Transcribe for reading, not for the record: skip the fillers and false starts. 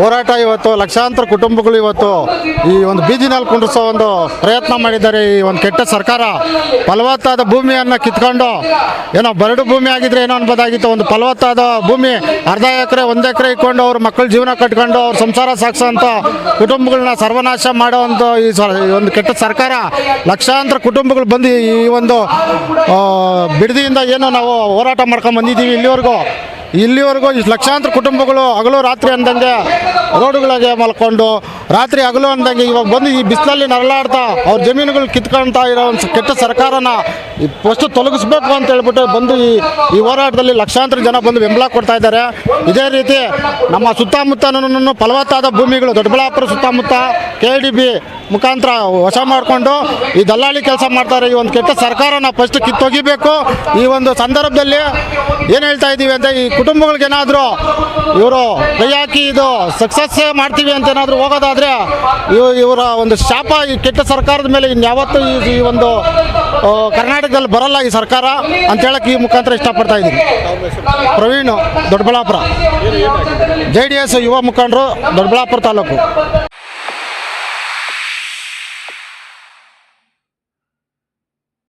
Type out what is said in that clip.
ಹೋರಾಟ ಇವತ್ತು ಲಕ್ಷಾಂತರ ಕುಟುಂಬಗಳು ಇವತ್ತು ಈ ಒಂದು ಬೀದಿನಲ್ಲಿ ಕುಂಡ್ರಿಸೋ ಒಂದು ಪ್ರಯತ್ನ ಮಾಡಿದ್ದಾರೆ. ಈ ಒಂದು ಕೆಟ್ಟ ಸರ್ಕಾರ ಫಲವತ್ತಾದ ಭೂಮಿಯನ್ನು ಕಿತ್ಕೊಂಡು ಏನೋ ಬರಡು ಭೂಮಿ ಆಗಿದ್ರೆ ಏನೋ ಅನ್ಬೋದಾಗಿತ್ತು. ಒಂದು ಫಲವತ್ತಾದ ಭೂಮಿ ಅರ್ಧ ಎಕರೆ 1 ಎಕರೆ ಇಟ್ಕೊಂಡು ಅವ್ರ ಮಕ್ಕಳ ಜೀವನ ಕಟ್ಕೊಂಡು ಅವ್ರ ಸಂಸಾರ ಸಾಗಿಸೋಂಥ ಕುಟುಂಬಗಳನ್ನ ಸರ್ವನಾಶ ಮಾಡೋವಂಥ ಈ ಒಂದು ಕೆಟ್ಟ ಸರ್ಕಾರ ಲಕ್ಷಾಂತರ ಕುಟುಂಬಗಳು ಬಂದು ಈ ಒಂದು ಬಿಡದಿಯಿಂದ ಏನು ನಾವು ಹೋರಾಟ ಮಾಡ್ಕೊಂಡು ಬಂದಿದ್ದೀವಿ ಇಲ್ಲಿವರೆಗೂ ಇಷ್ಟು ಲಕ್ಷಾಂತರ ಕುಟುಂಬಗಳು ಹಗಲು ರಾತ್ರಿ ಅಂದಂಗೆ ರೋಡುಗಳಿಗೆ ಮಲ್ಕೊಂಡು ರಾತ್ರಿ ಹಗಲು ಅಂದಂಗೆ ಇವಾಗ ಬಂದು ಈ ಬಿಸಿಲಲ್ಲಿ ನರಳಾಡ್ತಾ ಅವ್ರ ಜಮೀನುಗಳು ಕಿತ್ಕೊಳ್ತಾ ಇರೋ ಒಂದು ಕೆಟ್ಟ ಸರ್ಕಾರನ ಫಸ್ಟ್ ತೊಲಗಿಸ್ಬೇಕು ಅಂತ ಹೇಳ್ಬಿಟ್ಟು ಬಂದು ಈ ಹೋರಾಟದಲ್ಲಿ ಲಕ್ಷಾಂತರ ಜನ ಬಂದು ಬೆಂಬಲ ಕೊಡ್ತಾ ಇದ್ದಾರೆ. ಇದೇ ರೀತಿ ನಮ್ಮ ಸುತ್ತಮುತ್ತನೂ ಫಲವತ್ತಾದ ಭೂಮಿಗಳು ದೊಡ್ಡಬಳ್ಳಾಪುರ ಸುತ್ತಮುತ್ತ KDB ಮುಖಾಂತರ ವಶ ಮಾಡಿಕೊಂಡು ಈ ದಲ್ಲಾಳಿ ಕೆಲಸ ಮಾಡ್ತಾರೆ. ಈ ಒಂದು ಕೆಟ್ಟ ಸರ್ಕಾರನ ಫಸ್ಟ್ ಕಿತ್ತೊಗಿಬೇಕು. ಈ ಒಂದು ಸಂದರ್ಭದಲ್ಲಿ ಏನು ಹೇಳ್ತಾ ಇದ್ದೀವಿ ಅಂತ ಈ ಕುಟುಂಬಗಳಿಗೇನಾದರೂ ಇವರು ಕೈ ಹಾಕಿ ಇದು ಸಕ್ಸಸ್ ಮಾಡ್ತೀವಿ ಅಂತ ಏನಾದರೂ ಹೋಗೋದಾದರೆ ಇವರ ಒಂದು ಶಾಪ ಈ ಕೆಟ್ಟ ಸರ್ಕಾರದ ಮೇಲೆ ಇನ್ಯಾವತ್ತೂ ಈ ಒಂದು ಕರ್ನಾಟಕದಲ್ಲಿ ಬರಲ್ಲ ಈ ಸರ್ಕಾರ ಅಂತ ಹೇಳಕ್ಕೆ ಈ ಮುಖಾಂತರ ಇಷ್ಟಪಡ್ತಾ ಇದ್ದೀನಿ. ಪ್ರವೀಣ್, ದೊಡ್ಡಬಳ್ಳಾಪುರ, JDS ಯುವ ಮುಖಂಡರು, ದೊಡ್ಡಬಳ್ಳಾಪುರ ತಾಲೂಕು.